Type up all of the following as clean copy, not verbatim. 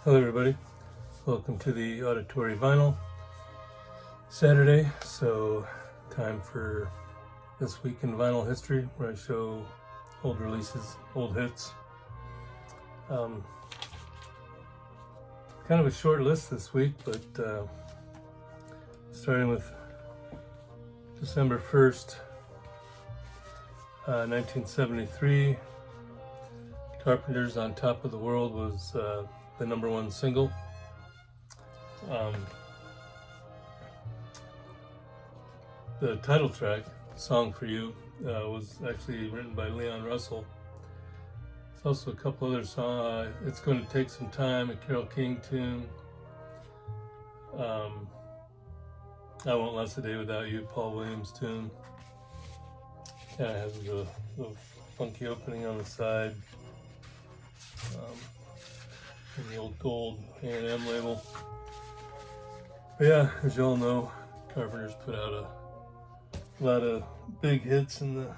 Hello everybody, welcome to the Auditory Vinyl. Saturday, so time for This Week in Vinyl History, where I show old releases, old hits. Kind of a short list this week, but starting with December 1st, 1973, Carpenter's On Top of the World was the number one single. The title track, Song for You, was actually written by Leon Russell. There's also a couple other songs. It's Going to Take Some Time, a Carole King tune. I Won't Last a Day Without You, Paul Williams tune. Kind of has a funky opening on the side. And the old gold A&M label. But yeah, as you all know, Carpenter's put out a lot of big hits in the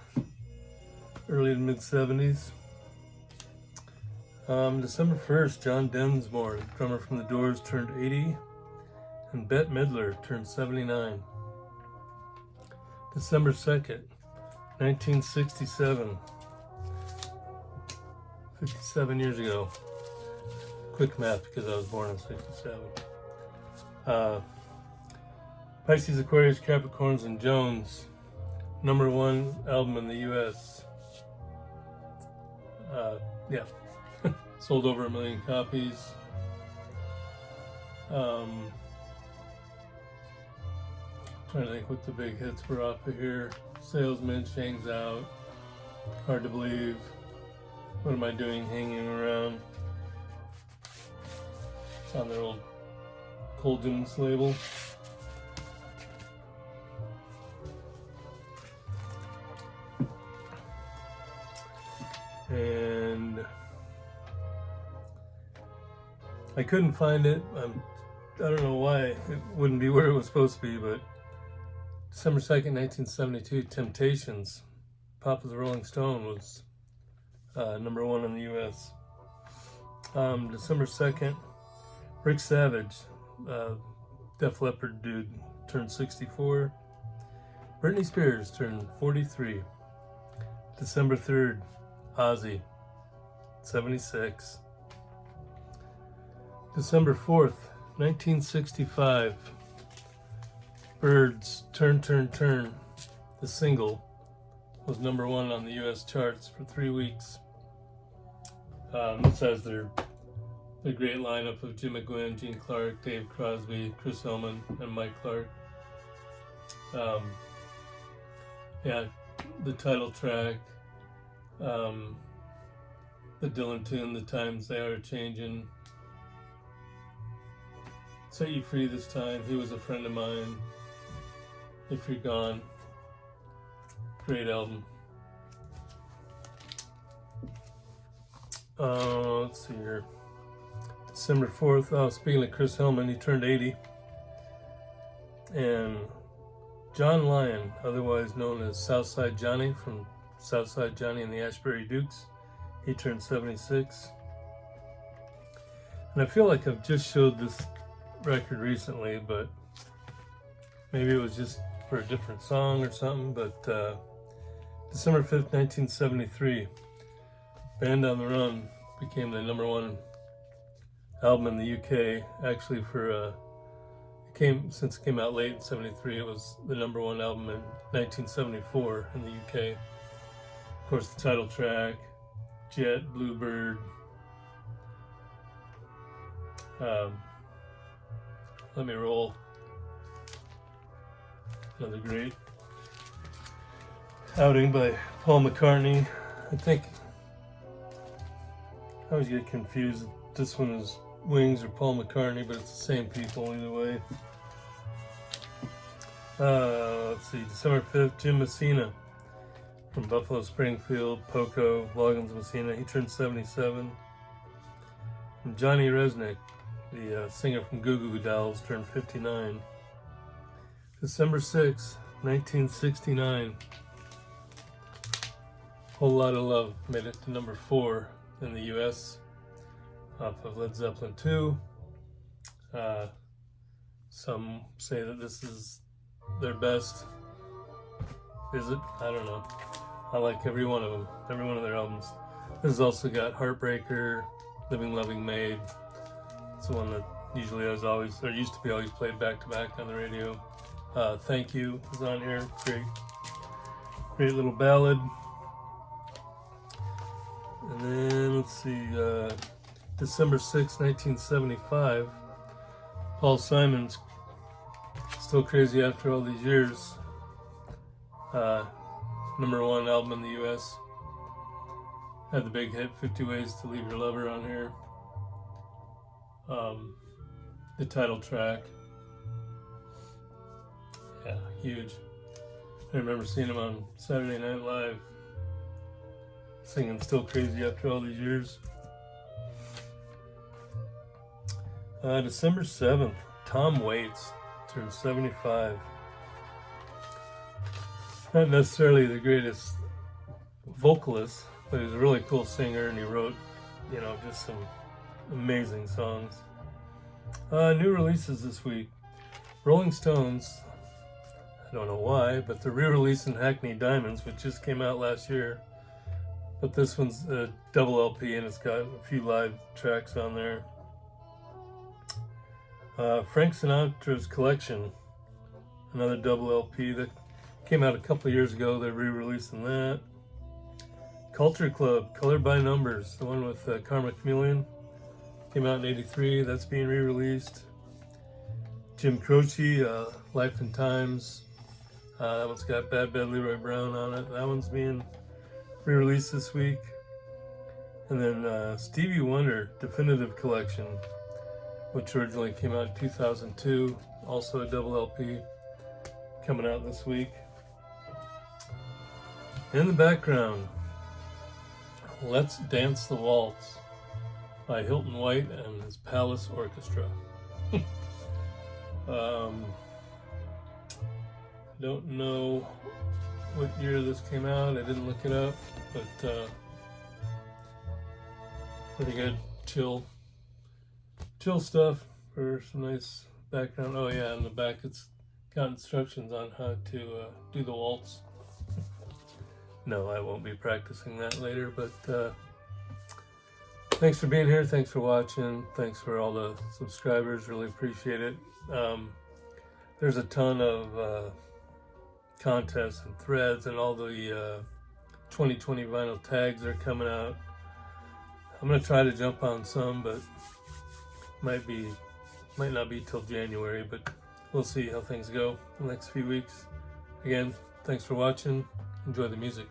early to mid 70s. December 1st, John Densmore, drummer from the Doors, turned 80, and Bette Midler turned 79. December 2nd, 1967, 57 years ago. Quick math because I was born in 67. Pisces, Aquarius, Capricorns, and Jones, number one album in the U.S. Yeah, sold over 1 million copies. Trying to think what the big hits were off of here. Salesman, Shang's Out, Hard to Believe, What Am I Doing Hanging Around? It's on their old Colgins label. And I couldn't find it. I don't know why it wouldn't be where it was supposed to be, but December 2nd, 1972, Temptations, Papa's Rolling Stone, was number one in the U.S. December 2nd, Rick Savage, Def Leppard dude, turned 64. Britney Spears turned 43. December 3rd, Ozzy, 76. December 4th, 1965, Byrds, Turn, Turn, Turn, the single, was number one on the U.S. charts for 3 weeks. This has their great lineup of Jim McGuinn, Gene Clark, Dave Crosby, Chris Hillman, and Mike Clark. Yeah, the title track, the Dylan tune, The Times They Are Changing, Set You Free This Time, He Was a Friend of Mine, If You're Gone. Great album. Let's see here. December 4th, speaking of Chris Hillman, he turned 80. And John Lyon, otherwise known as Southside Johnny from Southside Johnny and the Ashbury Dukes, he turned 76. And I feel like I've just showed this record recently, but maybe it was just for a different song or something. But December 5th, 1973, Band on the Run became the number one album in the UK. Actually, since it came out late in 73, it was the number one album in 1974 in the UK. Of course, the title track, Jet, Bluebird, Let Me Roll, another great outing by Paul McCartney. I always get confused. This one is Wings or Paul McCartney, but it's the same people either way. Let's see, December 5th, Jim Messina from Buffalo Springfield, Poco, Loggins Messina, he turned 77. And Johnny Resnick, the singer from Goo Goo Dolls, turned 59. December 6th, 1969, Whole Lotta Love made it to number 4 in the US. off of Led Zeppelin 2. Some say that this is their best. Is it? I don't know. I like every one of them, every one of their albums. This has also got Heartbreaker, Living Loving Maid. It's the one that usually used to be always played back to back on the radio. Thank You is on here. Great little ballad. And then let's see, December 6, 1975. Paul Simon's Still Crazy After All These Years. #1 album in the US. Had the big hit 50 Ways to Leave Your Lover on here. The title track. Yeah, huge. I remember seeing him on Saturday Night Live singing Still Crazy After All These Years. December 7th, Tom Waits turned 75. Not necessarily the greatest vocalist, but he's a really cool singer, and he wrote, just some amazing songs. New releases this week. Rolling Stones, I don't know why, but they're re-releasing Hackney Diamonds, which just came out last year. But this one's a double LP, and it's got a few live tracks on there. Frank Sinatra's Collection, another double LP that came out a couple of years ago. They're re-releasing that. Culture Club, Colored by Numbers, the one with Karma Chameleon, came out in '83. That's being re-released. Jim Croce, Life and Times. That one's got Bad Bad Leroy Brown on it. That one's being re-released this week. And then Stevie Wonder, Definitive Collection, which originally came out in 2002. Also a double LP coming out this week. In the background, Let's Dance the Waltz by Hilton White and his Palace Orchestra. Don't know what year this came out. I didn't look it up, but pretty good, chill stuff for some nice background. Oh yeah, in the back it's got instructions on how to do the waltz. No, I won't be practicing that later, but thanks for being here. Thanks for watching. Thanks for all the subscribers. Really appreciate it. There's a ton of contests and threads, and all the 2020 vinyl tags are coming out. I'm going to try to jump on some, but might not be till January, but we'll see how things go in the next few weeks. Again, thanks for watching. Enjoy the music.